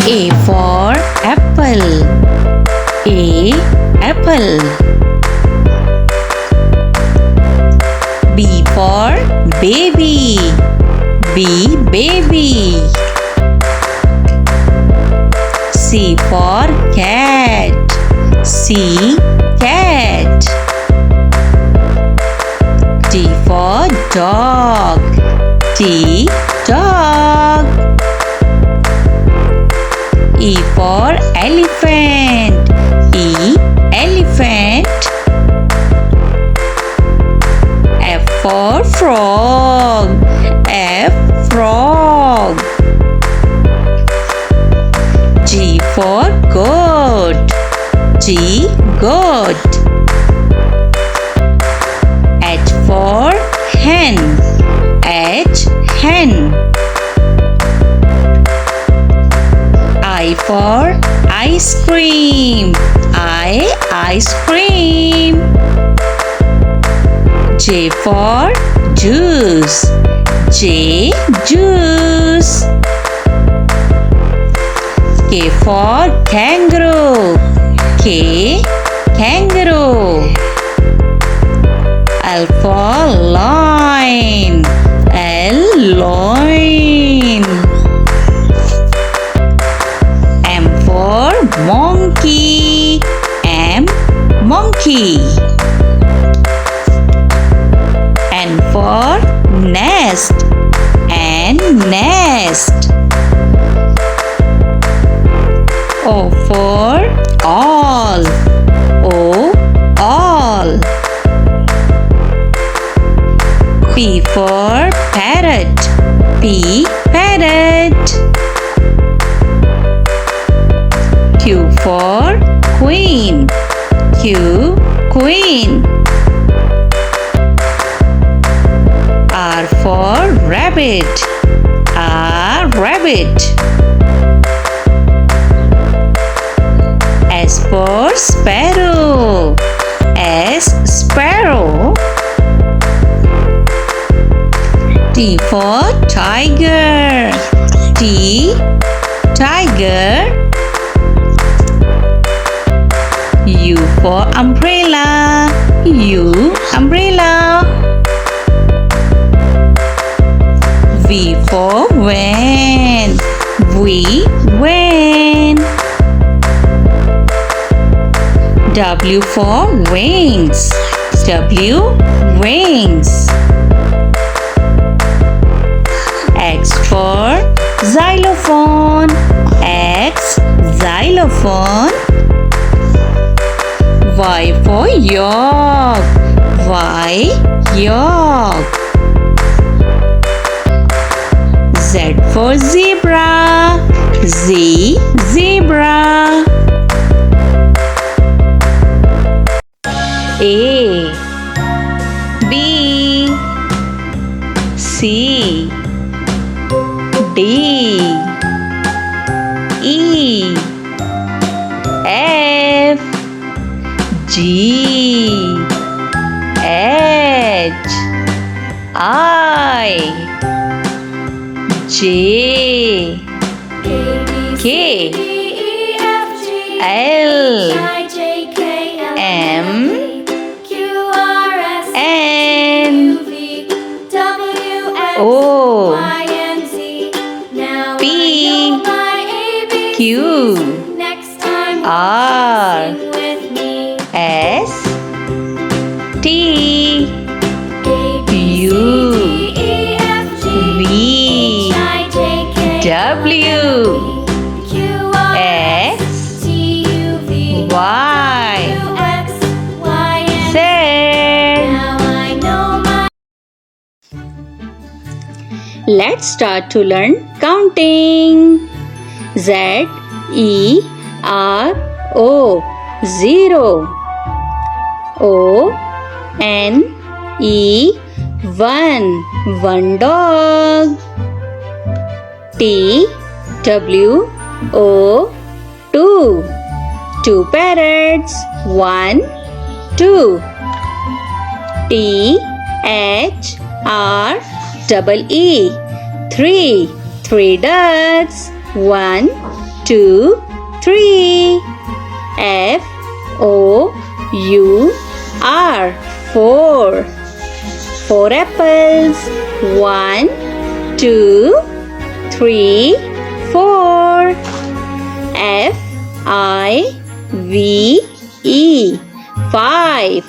A for apple. A apple. B for baby. B baby. C for cat. C cat. D for dog. D dog. E for elephant. E elephant. F for frog. F frog. G for goat. G goat. H for hen. H hen. I for ice cream. I ice cream. J for juice. J juice. K for kangaroo. K kangaroo. L for lion. L loin. M for monkey. M monkey. N for nest. N nest. O for all. O all. P for parrot. P parrot. Q for queen. Q queen. R for rabbit. R rabbit. S for sparrow. S sparrow. T for tiger. T tiger. U for umbrella. U umbrella. V for van. V van. W for wings. W wings. X for xylophone. X xylophone. Y for york. Y york. Z for zebra. Z zebra. A B C D E F G H I J K L M N O P Q R S T U V W X Y Z. Let's start to learn counting. Z E R O 0. O N E 1 dog. T W O 2 parrots. 1 2. T H R double E 3 ducks. 1, 2, 3. F O U R. 4. 4 apples. 1, 2, 3, 4. F I V E. 5.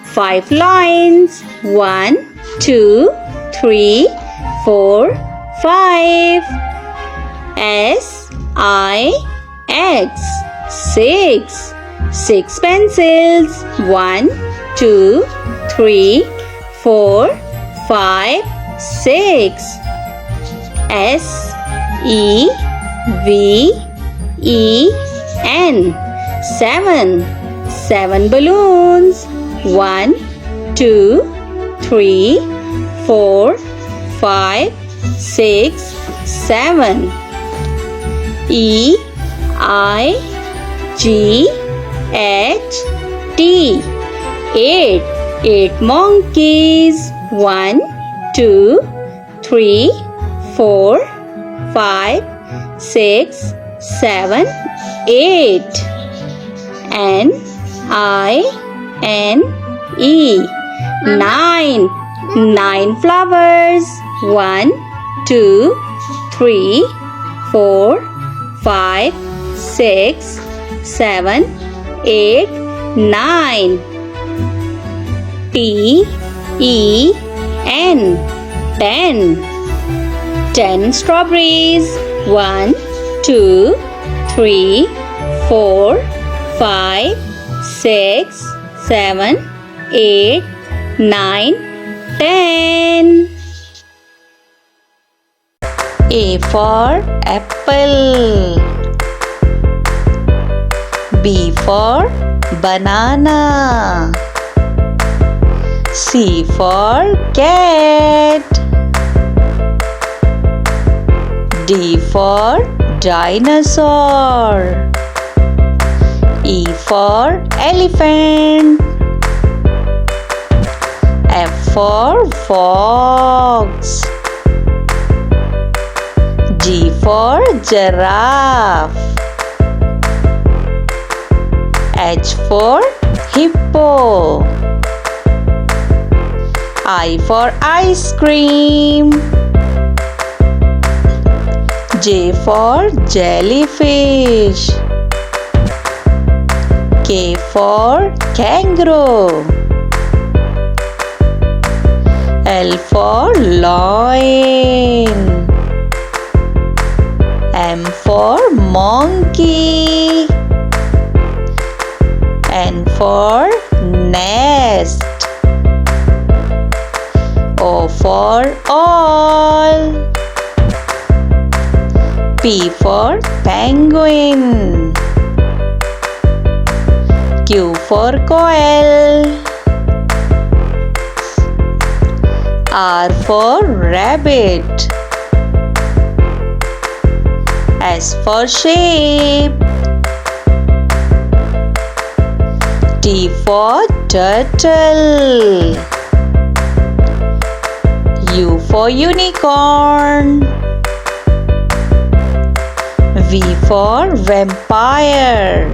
5 lines. 1, 2, 3, 4, 5. S I X. 6. 6 pencils. 1, 2, 3, 4, 5, 6. S E V E N. 7. 7 balloons. 1, 2, 3, 4, 5, 6, 7. E I G H T. 8. 8 monkeys. 1, 2, 3, 4, 5, 6, 7, 8. N I N E. 9. 9 flowers. 1, 2, 3, 4, 5, 6, 7, 8, 9. T E N. 10. 10 strawberries. 1, 2, 3, 4, 5, 6, 7, 8, 9, 10. A for apple. B for banana. C for cat. D for dinosaur. E for elephant. F for fox. G for giraffe. H for hippo. I for ice cream. J for jellyfish. K for kangaroo. L for lion. M for monkey. N for nest. O for all. P for penguin. Q for quail. R for rabbit. S for sheep. T for turtle. U for unicorn. V for vampire.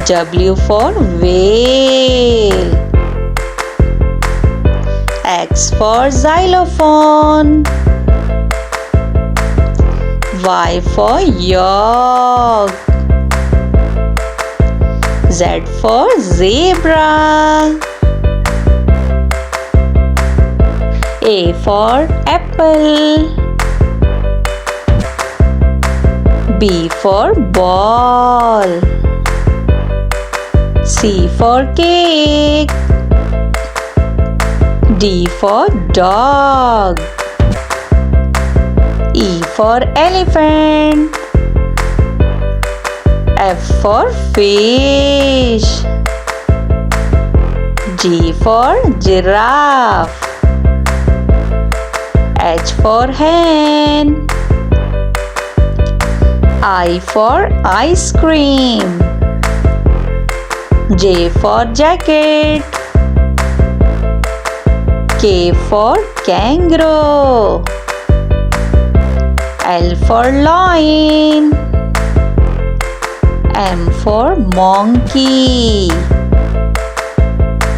W for whale. X for xylophone. Y for yolk. Z for zebra. A for apple. B for ball. C for cake. D for dog. E for elephant. F for fish. G for giraffe. H for hen. I for ice cream. J for jacket. K for kangaroo. L for lion. M for monkey.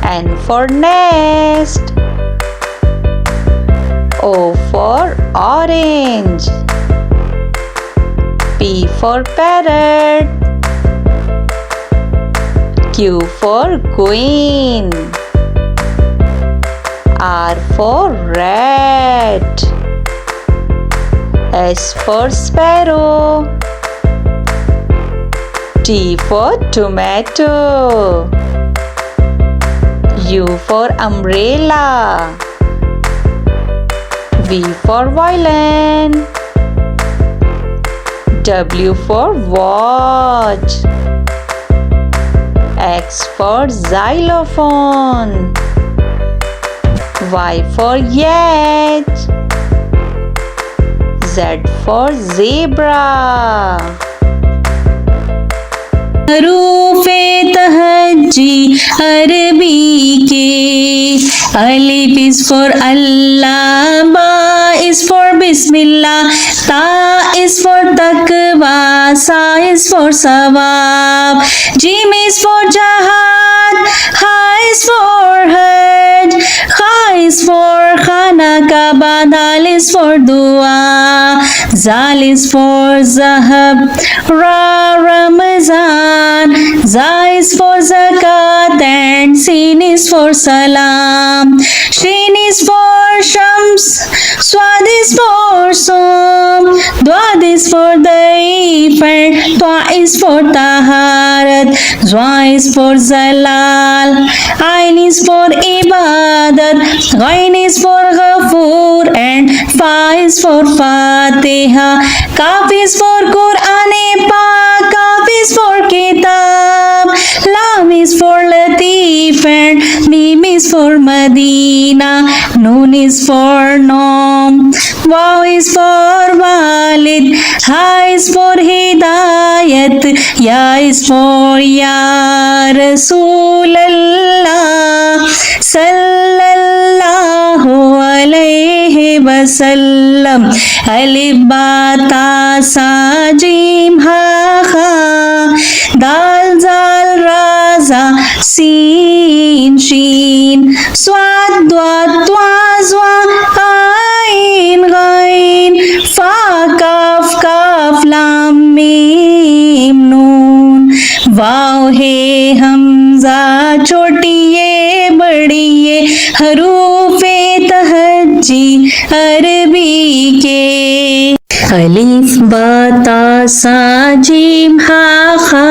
N for nest. O for orange. P for parrot. Q for queen. R for rat. S for sparrow. T for tomato. U for umbrella. V for violin. W for watch. X for xylophone. Y for yacht. Z for zebra. हरूफे तहज्जी अरबी के अलिफ is for अल्लाह, बा is for बिस्मिल्लाह, ता is for तकवा, सा is for सवाब, gym is for जहाद, हा is for हज, खा इज फॉर खाना काबा, दाल इज फॉर दुआ, जाल इज फॉर ज़हब, रा Ramzan, za is for zakat and sin is for salam, shin is for shams, swad is for som, dwad is for daif and ta is for taharat, zwa is for zalal, ain is for ibadat, ghain is for ghafoor and fa is for fatiha, kaf is for Quran Pak, kaf is for kitab, lam is for latif and mim is for Medina, noon is for nom, waw is for walid, ha is for hidayat, ya is for ya Rasulallah sallallahu alayhi wasallam, alif ba ta sa jim ha kha, dal zal ra za sin shin, swad dwad twa zwa ain ghain, fa kaf kaf lam mim nun, वाव है हमजा छोटी ये बड़ी ये हरूफे तहज्जी अरबी के अलिफ बा ता सा जीम हा खा,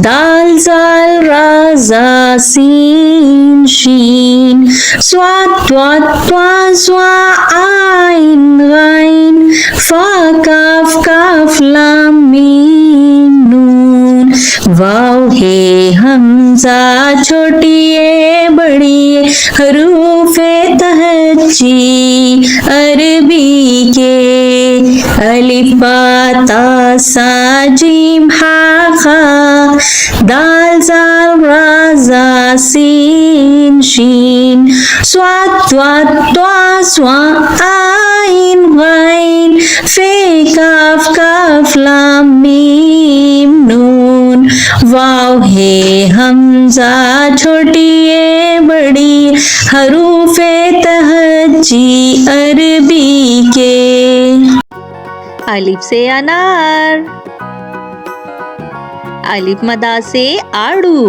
दाल जाल रा जा सीन शीन, स्वाद त्वा त्वा ज़्वा आइन गाइन, फा काफ काफ लाम मीम नून, वाव है हमजा छोटी ये बड़ी ये हरूफे तहज्जी अरबी के अलिफ बा ता सा जीम हा खा, दाल जाल रा जा सीन शीन, स्वाद त्वा त्वा ज़्वा आइन गाइन, फे काफ काफ लाम मीम नून, वाव है हमजा छोटी ये बड़ी हरूफे तहज्जी अरबी के अलिफ से अनार, अलिफ मदा से आड़ू,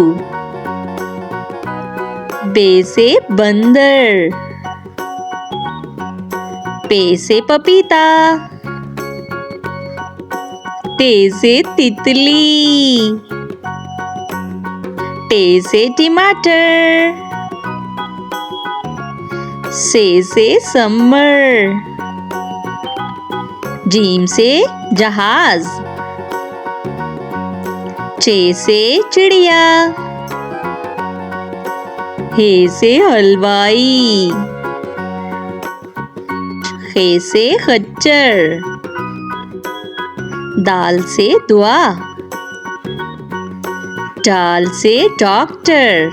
बे से बंदर, पे से पपीता, ते से तितली, टे से टमाटर, से समर, जीम से जहाज, चे से चिड़िया, हे से हलवाई, खे से खच्चर, दाल से दुआ, डाल से डॉक्टर,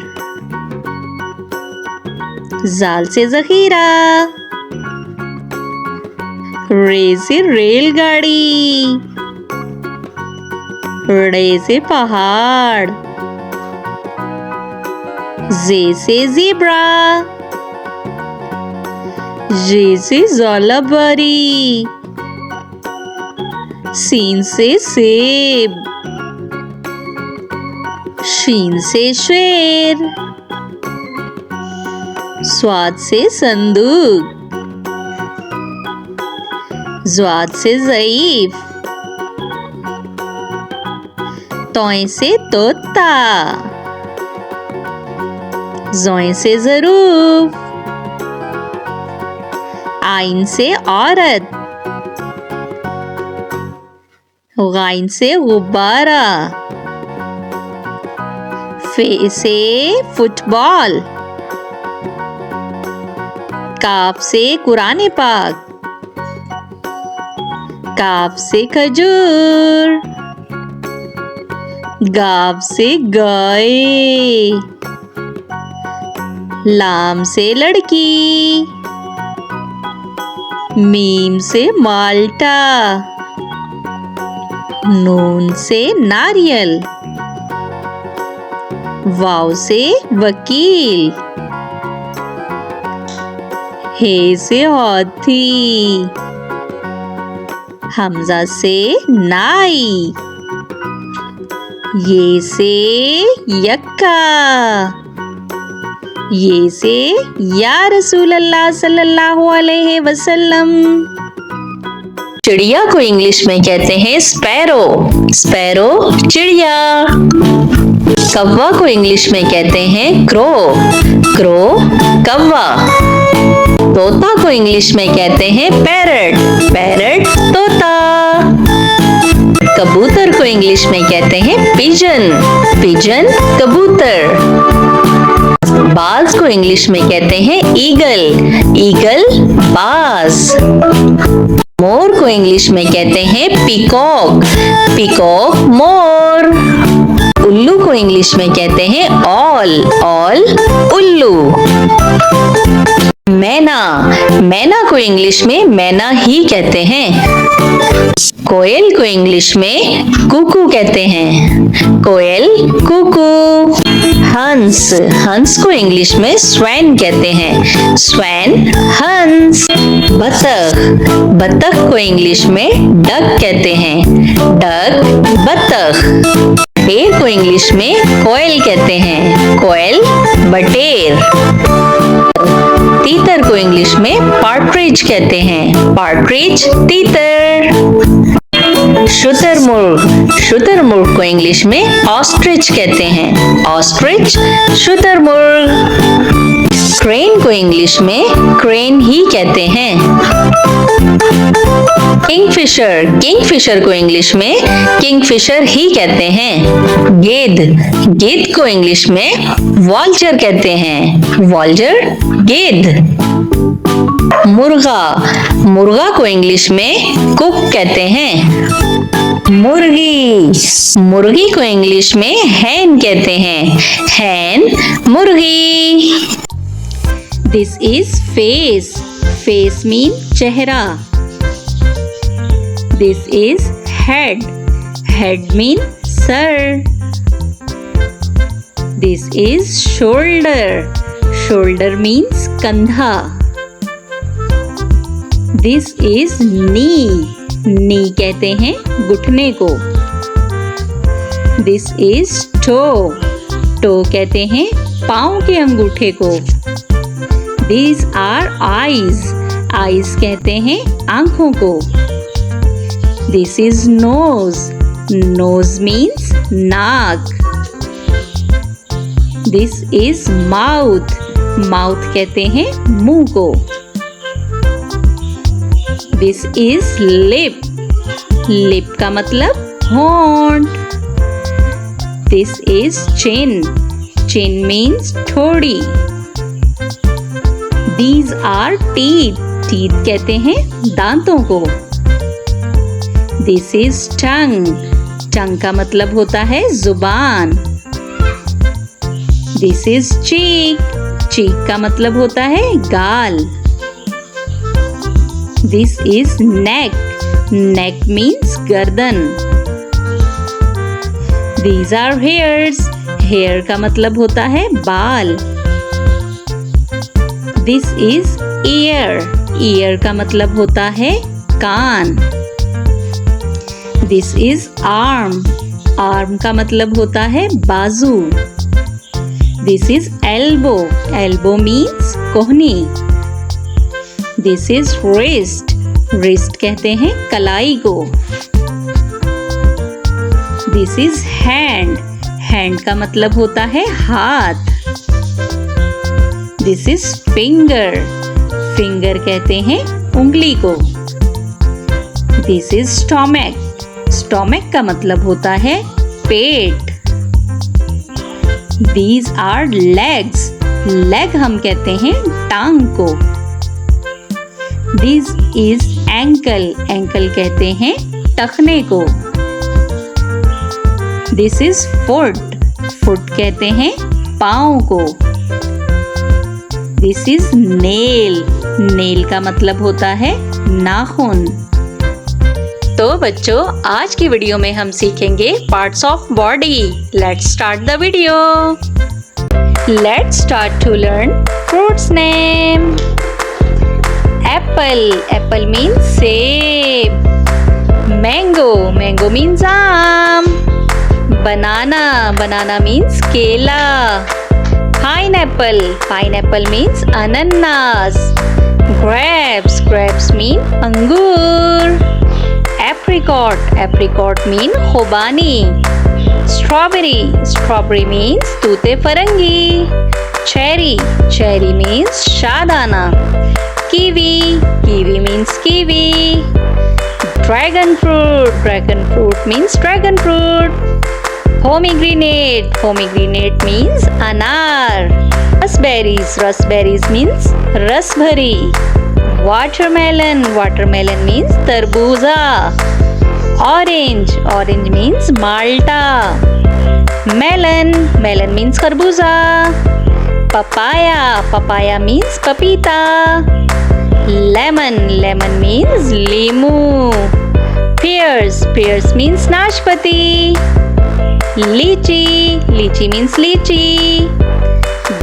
जाल से जखीरा, रे से रेलगाड़ी। रे से पहाड़। जे से ज़ेब्रा। जे से ज़ोलाबरी। सीन से सेब। शीन से शेर। स्वाद से संदूक। ज़्वाद से ज़ईफ। तोय से तोता। ज़ोय से ज़रूफ। आइन से औरत। गाइन से गुब्बारा। फे से फुटबॉल। काफ से कुरान पाक। काफ से खजूर। गाव से गाय। लाम से लड़की। मीम से माल्टा। नून से नारियल। वाव से वकील। हे से हाथी। हमजा से नाई। ये से यक्का। ये से या रसूल अल्लाह सल्लल्लाहु अलैहि वसल्लम। चिड़िया को इंग्लिश में कहते हैं स्पैरो। स्पैरो चिड़िया। कौवा को इंग्लिश में कहते हैं क्रो। क्रो कौवा। तोता को इंग्लिश में कहते हैं पैरट। पैरट तोता। कबूतर को इंग्लिश में कहते हैं पिजन। पिजन कबूतर। बाज को इंग्लिश में कहते हैं ईगल। ईगल बाज। मोर को इंग्लिश में कहते हैं पीकॉक। पीकॉक मोर। उल्लू को इंग्लिश में कहते हैं ऑल। ऑल उल्लू। मैना। मैना को इंग्लिश में मैना ही कहते हैं। कोयल को इंग्लिश में कुकू कहते हैं। कोयल कुकू। हंस। हंस को इंग्लिश में स्वैन कहते हैं। स्वैन हंस। बतख। बतख को इंग्लिश में डक कहते हैं। डक बतख। बटेर को इंग्लिश में कोयल कहते हैं। कोयल बटेर। तीतर को इंग्लिश में पार्ट्रिज कहते हैं। पार्ट्रिज तीतर। शुतुरमुर्ग। शुतुरमुर्ग को इंग्लिश में ऑस्ट्रिच कहते हैं। ऑस्ट्रिच शुतुरमुर्ग। क्रेन को इंग्लिश में क्रेन ही कहते हैं। किंगफिशर। किंगफिशर को इंग्लिश में किंगफिशर ही कहते हैं। गेंद। गेंद को इंग्लिश में वॉल्चर कहते हैं। वॉल्चर गेंद। मुर्गा। मुर्गा को इंग्लिश में कुक कहते हैं। मुर्गी। मुर्गी को इंग्लिश में हैन कहते हैं। हैन मुर्गी। This is face. Face mean चेहरा। This is head. Head mean सर। This is shoulder. Shoulder means कंधा। This is knee. नी कहते हैं घुटने को। This is to. टो कहते हैं पाँव के अंगूठे को। These are eyes. Eyes कहते हैं आंखों को। This is nose. Nose means नाक। This is mouth. Mouth कहते हैं मुंह को। This is lip. Lip का मतलब होंठ। This is chin. Chin means ठोड़ी। These are teeth. Teeth कहते हैं दांतों को। This is tongue. Tongue का मतलब होता है जुबान। This is cheek. Cheek का मतलब होता है गाल। This is neck. Neck means गर्दन. These are hairs. Hair का मतलब होता है बाल. This is ear. Ear का मतलब होता है कान. This is arm. Arm का मतलब होता है बाजू. This is elbow. Elbow means कोहनी. This is wrist. Wrist कहते हैं कलाई को. This is hand. Hand का मतलब होता है हाथ. This is finger. Finger कहते हैं उंगली को. This is stomach. Stomach का मतलब होता है पेट. These are legs. Leg हम कहते हैं टांग को. This is ankle. Ankle कहते हैं टखने को. This is foot. Foot कहते हैं पाँव को. This is nail. Nail का मतलब होता है नाखून. तो बच्चों, आज की वीडियो में हम सीखेंगे parts of body. Let's start the video. Let's start to learn fruits name. Apple. Apple means सेब. मैंगो. मैंगो मीन्स आम. बनाना. बनाना मीन्स केला. पाइनएप्पल. पाइनएप्पल मीन्स अनन्नास. ग्रेप्स. ग्रेप्स मीन अंगूर. एप्रिकॉट. एप्रिकॉट मीन खुबानी. Strawberry. Strawberry means तूते फरंगी. Cherry. Cherry means शादाना. Kiwi. Kiwi means kiwi. Dragon fruit. Dragon fruit means dragon fruit. Pomegranate. Pomegranate means अनार. Raspberries. Raspberries means रसभरी. Watermelon. Watermelon means तरबूजा. Orange. Orange means माल्टा. Melon. Melon means खरबूजा. Papaya. Papaya means पपीता. Lemon. Lemon means लीमू. Pears. Pears means नाशपाती. लीची. लीची means लीची.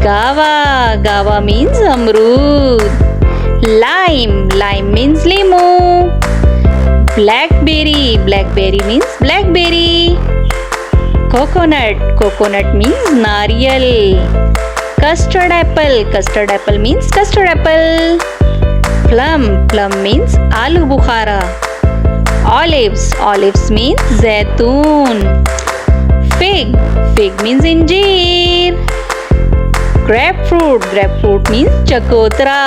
गावा. गावा मीन्स अमरूद. लाइम. लाइम मीन्स लीमू. Blackberry. Blackberry means blackberry. Coconut. Coconut means नारियल. Custard apple. Custard apple means custard apple. Plum. Plum means आलू बुखारा. ऑलिव्स. ऑलिव्स मीन्स जैतून. Fig. Fig means इंजीर. Grapefruit. Grapefruit means चकोतरा.